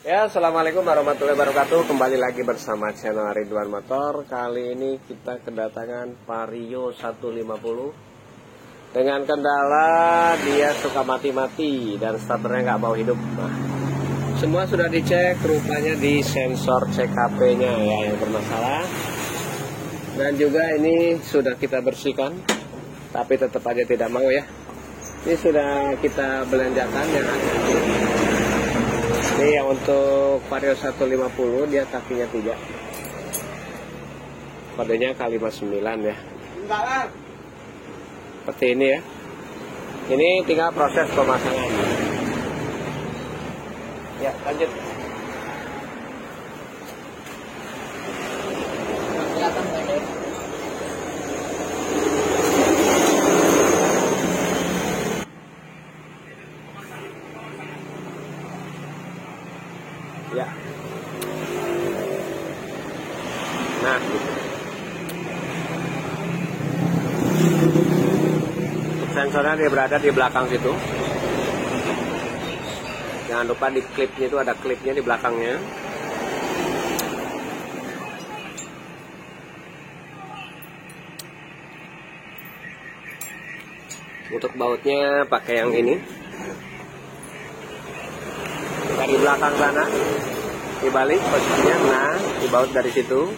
Ya, assalamualaikum warahmatullahi wabarakatuh. Kembali lagi bersama channel Ridwan Motor. Kali ini kita kedatangan Vario 150 dengan kendala dia suka mati-mati dan starternya nggak mau hidup. Nah, semua sudah dicek, rupanya di sensor CKP-nya ya yang bermasalah. Dan juga ini sudah kita bersihkan, tapi tetap aja tidak mau ya. Ini sudah kita belanjakan yang ini yang untuk Vario 150 dia kakinya 3. Kodenya K59 ya. Seperti ini ya. Ini tinggal proses pemasangan. Ya, lanjut. Ya. Nah, sensornya dia berada di belakang situ. Jangan lupa di klipnya itu ada klipnya di belakangnya. Untuk bautnya pakai yang ini. Dari belakang sana dibalik posisinya, nah dibaut dari situ.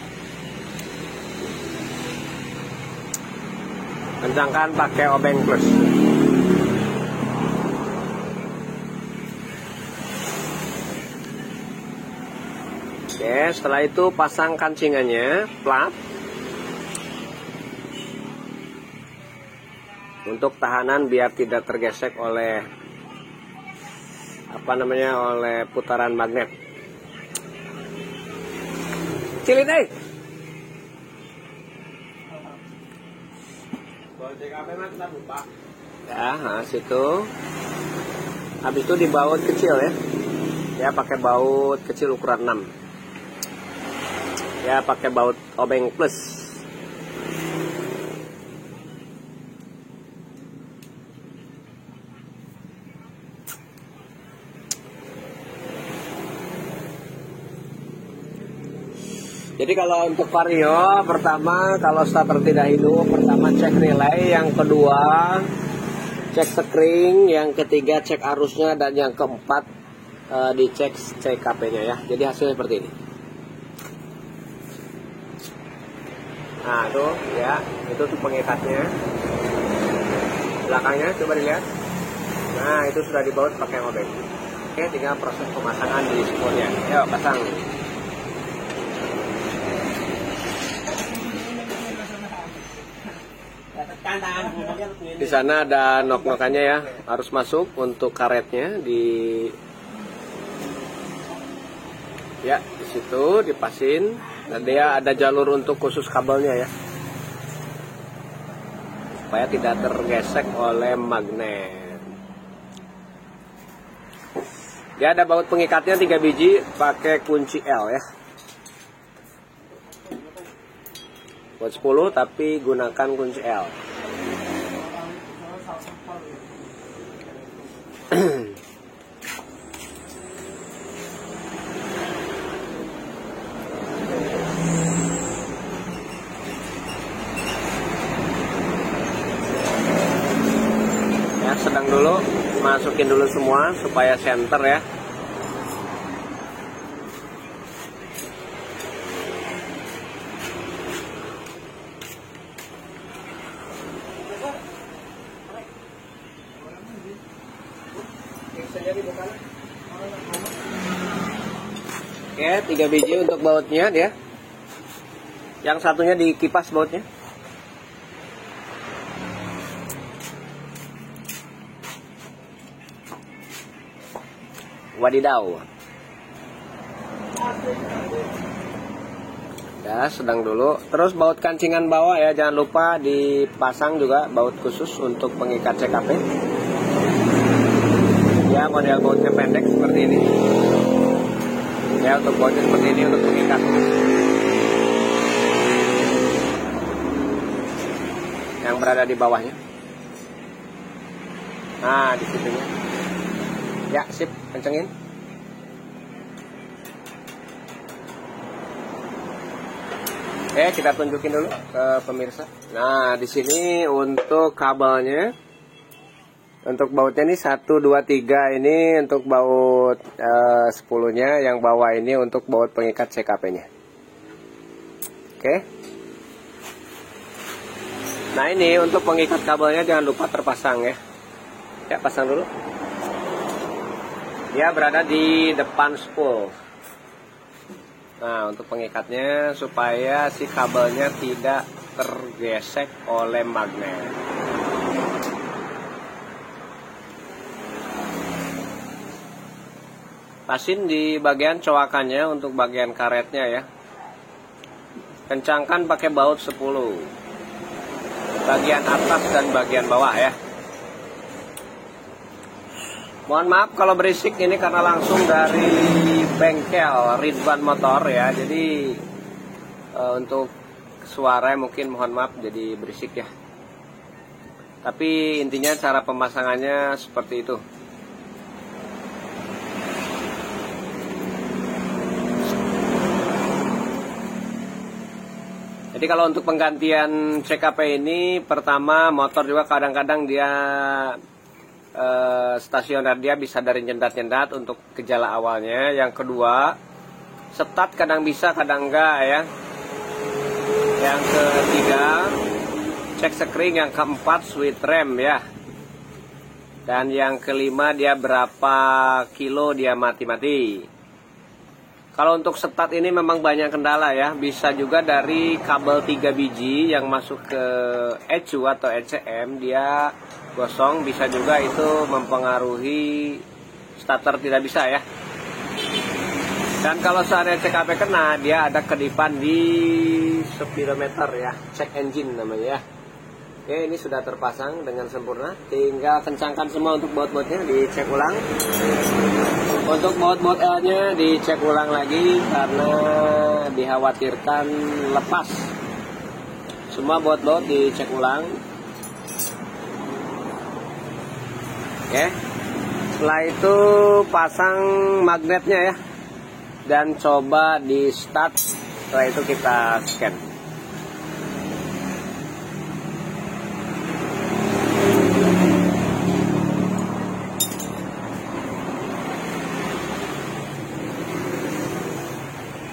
Kencangkan pakai obeng plus. Oke, setelah itu pasang kancingannya plat untuk tahanan biar tidak tergesek oleh oleh putaran magnet. Cilin ya, nah, situ. Habis itu dibaut kecil ya. Ya pakai baut kecil ukuran 6. Ya pakai baut obeng plus. Jadi kalau untuk Vario, pertama kalau starter tidak hidup, pertama cek relay, yang kedua cek sekring, yang ketiga cek arusnya, dan yang keempat dicek CKP-nya ya. Jadi hasilnya seperti ini. Nah tuh ya, itu tuh pengikatnya. Belakangnya coba dilihat. Nah itu sudah dibaut pakai obeng. Oke, tinggal proses pemasangan di spoolnya. Yuk pasang. Di sana ada nok-nokannya ya, harus masuk untuk karetnya ya di situ dipasin. Dan dia ada jalur untuk khusus kabelnya ya, supaya tidak tergesek oleh magnet. Dia ada baut pengikatnya 3 biji pakai kunci L ya. Buat 10 tapi gunakan kunci L. Ya, sedang dulu, masukin dulu semua supaya center ya. Oke, 3 biji untuk bautnya dia. Yang satunya dikipas bautnya. Wadidaw. Ya, sedang dulu. Terus baut kancingan bawah ya, jangan lupa dipasang juga baut khusus untuk pengikat CKP. Ya, model bautnya pendek seperti ini. Ya, untuk bautnya seperti ini untuk pengikat. Yang berada di bawahnya. Nah, di situnya. Ya, sip, kencengin. Oke, kita tunjukin dulu ke pemirsa. Nah, di sini untuk kabelnya, untuk bautnya ini 1, 2, 3 ini untuk baut 10-nya, yang bawah ini untuk baut pengikat CKP-nya. Oke. Nah, ini untuk pengikat kabelnya jangan lupa terpasang ya. Ya, pasang dulu. Dia berada di depan spool. Nah, untuk pengikatnya supaya si kabelnya tidak tergesek oleh magnet. Pasin di bagian coakannya untuk bagian karetnya ya. Kencangkan pakai baut 10. Bagian atas dan bagian bawah ya. Mohon maaf kalau berisik, ini karena langsung dari bengkel Ridwan Motor ya. Jadi untuk suara mungkin mohon maaf jadi berisik ya. Tapi intinya cara pemasangannya seperti itu. Jadi kalau untuk penggantian CKP ini, pertama motor juga kadang-kadang dia stasioner, dia bisa dari nyendat-nyendat untuk gejala awalnya. Yang kedua, setat kadang bisa kadang enggak ya. Yang ketiga, cek sekring. Yang keempat, switch rem ya. Dan yang kelima, dia berapa kilo dia mati-mati. Kalau untuk setat ini memang banyak kendala ya. Bisa juga dari kabel 3 biji yang masuk ke ECU atau ECM, dia gosong, bisa juga itu mempengaruhi starter tidak bisa ya. Dan kalau seandainya CKP kena, dia ada kedipan di speedometer ya, check engine namanya ya. Oke, ini sudah terpasang dengan sempurna, tinggal kencangkan semua untuk baut-bautnya, dicek ulang. Untuk baut-baut L-nya dicek ulang lagi karena dikhawatirkan lepas. Semua baut-baut dicek ulang. Oke, setelah itu pasang magnetnya ya, dan coba di start. Setelah itu kita scan.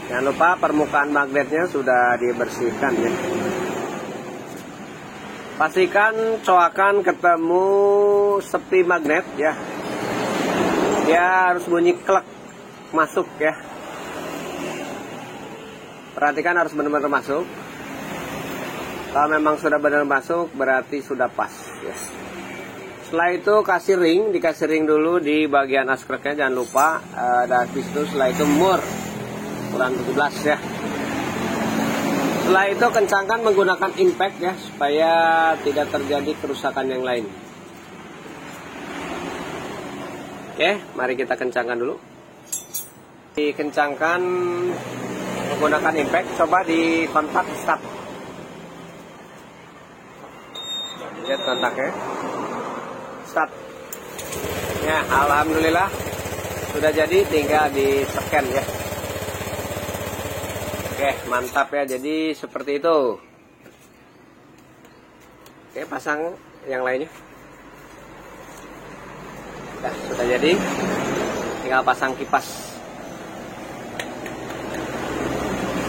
Jangan lupa permukaan magnetnya sudah dibersihkan ya. Pastikan coakan ketemu sepi magnet ya. Dia harus bunyi klek masuk ya. Perhatikan harus benar-benar masuk. Kalau memang sudah benar masuk berarti sudah pas ya. Setelah itu kasih ring, dikasih ring dulu di bagian askreknya, jangan lupa. Dan itu setelah itu mur ukuran 17 ya. Setelah itu kencangkan menggunakan impact ya, supaya tidak terjadi kerusakan yang lain. Oke, mari kita kencangkan dulu. Dikencangkan menggunakan impact, coba di kontak start. Lihat kontaknya. Start. Ya, alhamdulillah sudah jadi, tinggal di scan ya. Oke, mantap ya. Jadi seperti itu. Oke, pasang yang lainnya. Nah, sudah jadi. Tinggal pasang kipas.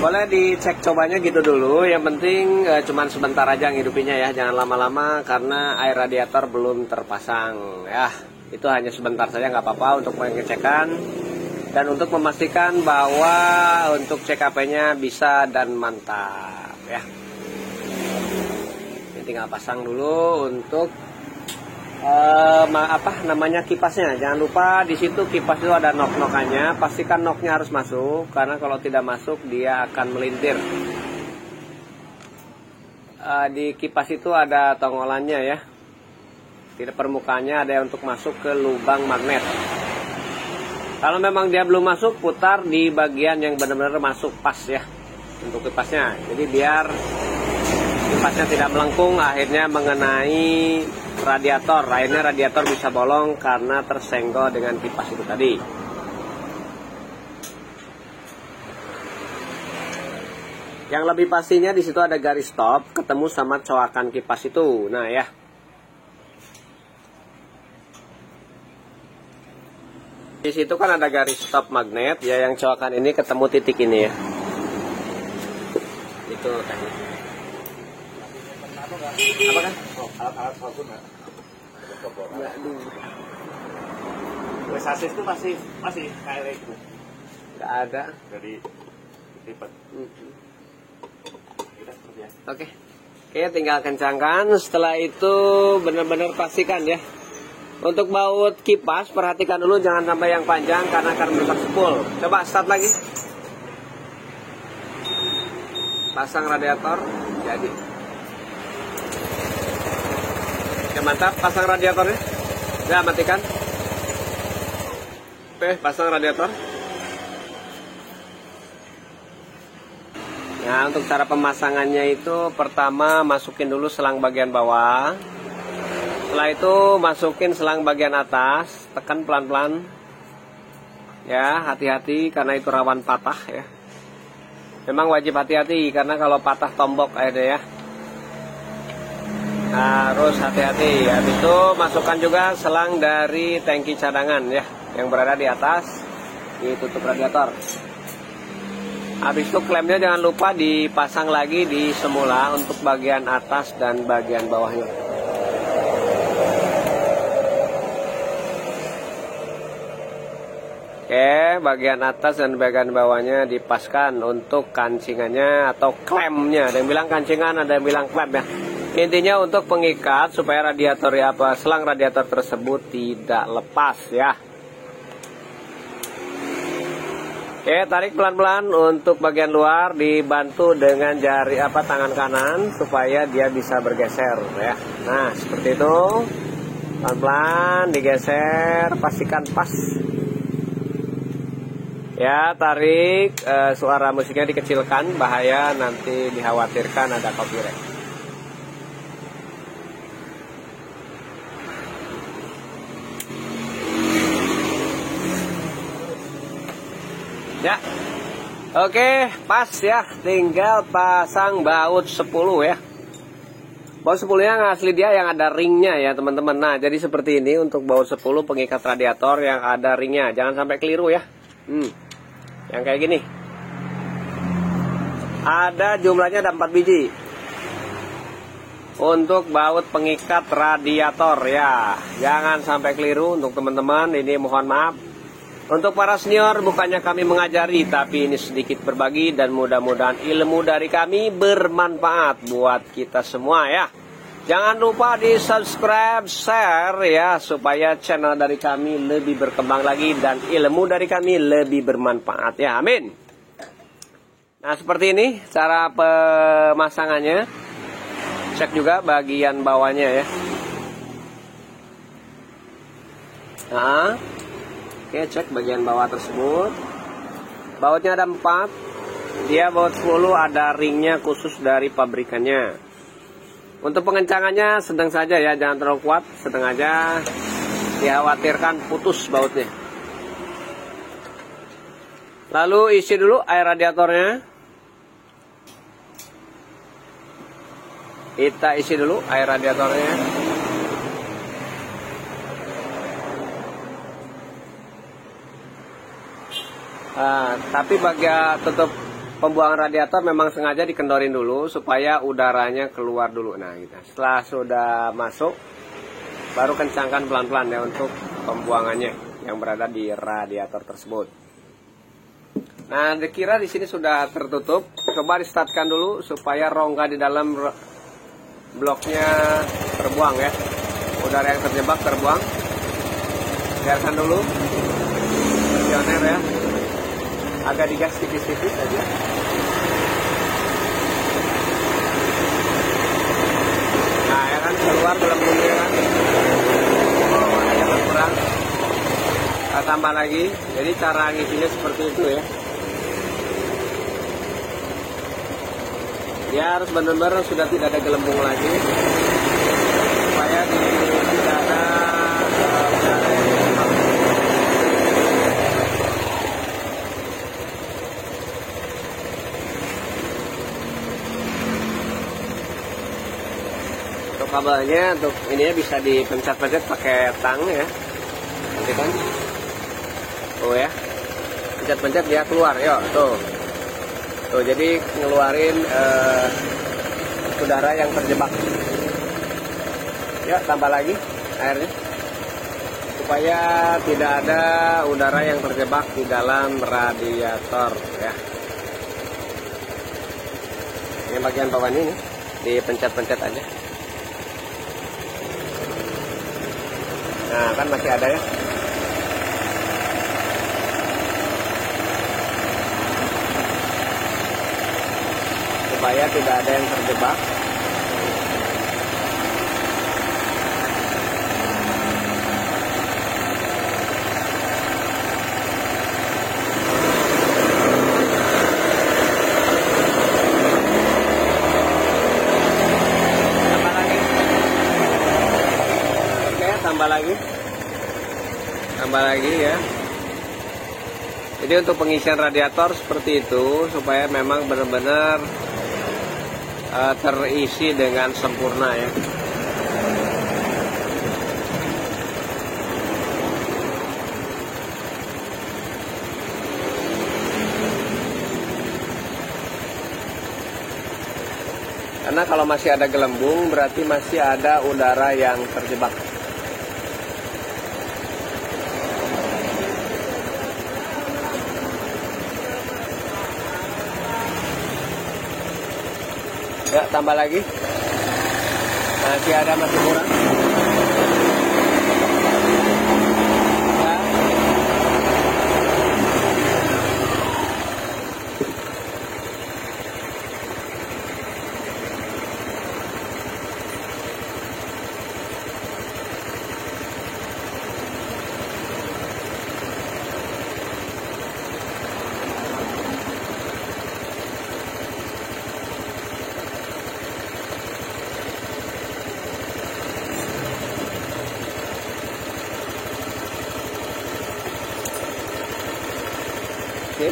Boleh dicek cobanya gitu dulu. Yang penting cuman sebentar aja ngidupinnya ya. Jangan lama-lama karena air radiator belum terpasang ya. Itu hanya sebentar saja, nggak apa-apa untuk pengecekan. Dan untuk memastikan bahwa untuk CKP-nya bisa dan mantap ya. Ini tinggal pasang dulu untuk kipasnya. Jangan lupa di situ kipas itu ada nok-nokannya. Pastikan noknya harus masuk karena kalau tidak masuk dia akan melintir. Di kipas itu ada tongolannya ya. Di permukaannya ada untuk masuk ke lubang magnet. Kalau memang dia belum masuk, putar di bagian yang benar-benar masuk pas ya untuk kipasnya. Jadi biar kipasnya tidak melengkung, akhirnya mengenai radiator. Akhirnya radiator bisa bolong karena tersenggol dengan kipas itu tadi. Yang lebih pastinya di situ ada garis stop ketemu sama coakan kipas itu. Nah ya. Di situ kan ada garis stop magnet ya, yang coakan ini ketemu titik ini ya. Itu teknik. Apa kan? Alat-alat palsu enggak? Sasis itu masih kayak gitu. Enggak ada. Jadi lipat. Oke. Oke, tinggal kencangkan. Setelah itu benar-benar pastikan ya. Untuk baut kipas, perhatikan dulu jangan sampai yang panjang karena akan merusak spool. Coba start lagi. Pasang radiator, jadi. Oke, mantap, pasang radiatornya. Ya, matikan. Oke, pasang radiator. Nah, untuk cara pemasangannya itu pertama masukin dulu selang bagian bawah. Setelah itu masukin selang bagian atas, tekan pelan-pelan. Ya, hati-hati karena itu rawan patah ya. Memang wajib hati-hati karena kalau patah tombok aja ya. Harus hati-hati. Habis itu masukkan juga selang dari tangki cadangan ya, yang berada di atas, di tutup radiator. Habis itu klemnya jangan lupa dipasang lagi di semula untuk bagian atas dan bagian bawahnya. Oke, bagian atas dan bagian bawahnya dipaskan untuk kancingannya atau klemnya. Ada yang bilang kancingan, ada yang bilang klem ya. Intinya untuk pengikat supaya radiator ya, selang radiator tersebut tidak lepas ya. Oke, tarik pelan-pelan untuk bagian luar, dibantu dengan jari tangan kanan supaya dia bisa bergeser ya. Nah, seperti itu. Pelan-pelan digeser, pastikan pas. Ya, tarik, suara musiknya dikecilkan, bahaya nanti dikhawatirkan ada copyright. Ya. Oke, pas ya, tinggal pasang baut 10 ya. Baut 10-nya asli dia yang ada ringnya ya, teman-teman. Nah, jadi seperti ini untuk baut 10 pengikat radiator yang ada ringnya. Jangan sampai keliru ya. Yang kayak gini. Ada jumlahnya ada 4 biji. Untuk baut pengikat radiator ya. Jangan sampai keliru untuk teman-teman, ini mohon maaf. Untuk para senior bukannya kami mengajari, tapi ini sedikit berbagi dan mudah-mudahan ilmu dari kami bermanfaat buat kita semua ya. Jangan lupa di subscribe, share ya, supaya channel dari kami lebih berkembang lagi dan ilmu dari kami lebih bermanfaat ya, amin. Nah, seperti ini cara pemasangannya. Cek juga bagian bawahnya ya. Nah, oke, cek bagian bawah tersebut. Bautnya ada 4. Dia baut 10 ada ringnya khusus dari pabrikannya. Untuk pengencangannya sedang saja ya, jangan terlalu kuat, sedang aja, dikhawatirkan putus bautnya. Lalu isi dulu air radiatornya. Kita isi dulu air radiatornya. Tapi bagian tutup pembuangan radiator memang sengaja dikendorin dulu supaya udaranya keluar dulu. Nah, gitu. Setelah sudah masuk, baru kencangkan pelan-pelan ya untuk pembuangannya yang berada di radiator tersebut. Nah, dikira di sini sudah tertutup. Coba di startkan dulu supaya rongga di dalam bloknya terbuang ya. Udara yang terjebak terbuang. Biarkan dulu. Pressioner ya. Agak digas tipis-tipis aja. Nah, ya kan keluar gelembungnya kan. Oh, ada kurang. Kita tambah lagi. Jadi cara ngisinya seperti itu ya. Dia harus benar-benar sudah tidak ada gelembung lagi. Supaya tidak ada kabelnya untuk ininya bisa dipencet-pencet pakai tang ya. Nanti kan, tuh ya, pencet-pencet dia keluar, yuk tuh, jadi ngeluarin udara yang terjebak. Yuk tambah lagi airnya, supaya tidak ada udara yang terjebak di dalam radiator ya. Ini bagian bawah ini dipencet-pencet aja. Nah kan masih ada ya. Supaya tidak ada yang terjebak. Tambah lagi ya. Jadi untuk pengisian radiator seperti itu supaya memang benar-benar terisi dengan sempurna ya. Karena kalau masih ada gelembung berarti masih ada udara yang terjebak. Ya, tambah lagi. Masih ada, masih kurang. Ya. Oke.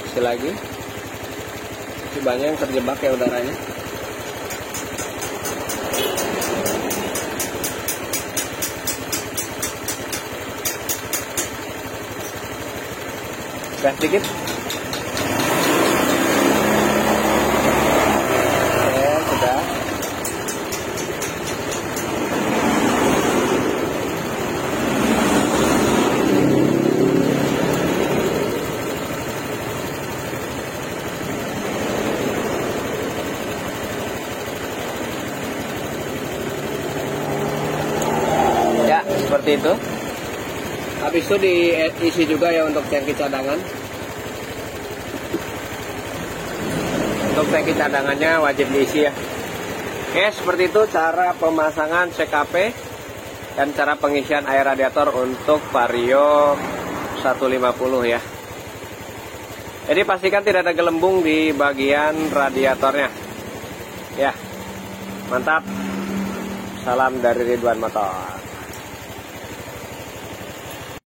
Masih lagi. Masih banyak yang terjebak ya udaranya. Udah sedikit. Oke, sudah. Ya, seperti itu. Habis itu diisi juga ya untuk tangki cadangan. Untuk tangki cadangannya wajib diisi ya. Oke, seperti itu cara pemasangan CKP dan cara pengisian air radiator untuk Vario 150 ya. Jadi pastikan tidak ada gelembung di bagian radiatornya. Ya, mantap. Salam dari Ridwan Motor.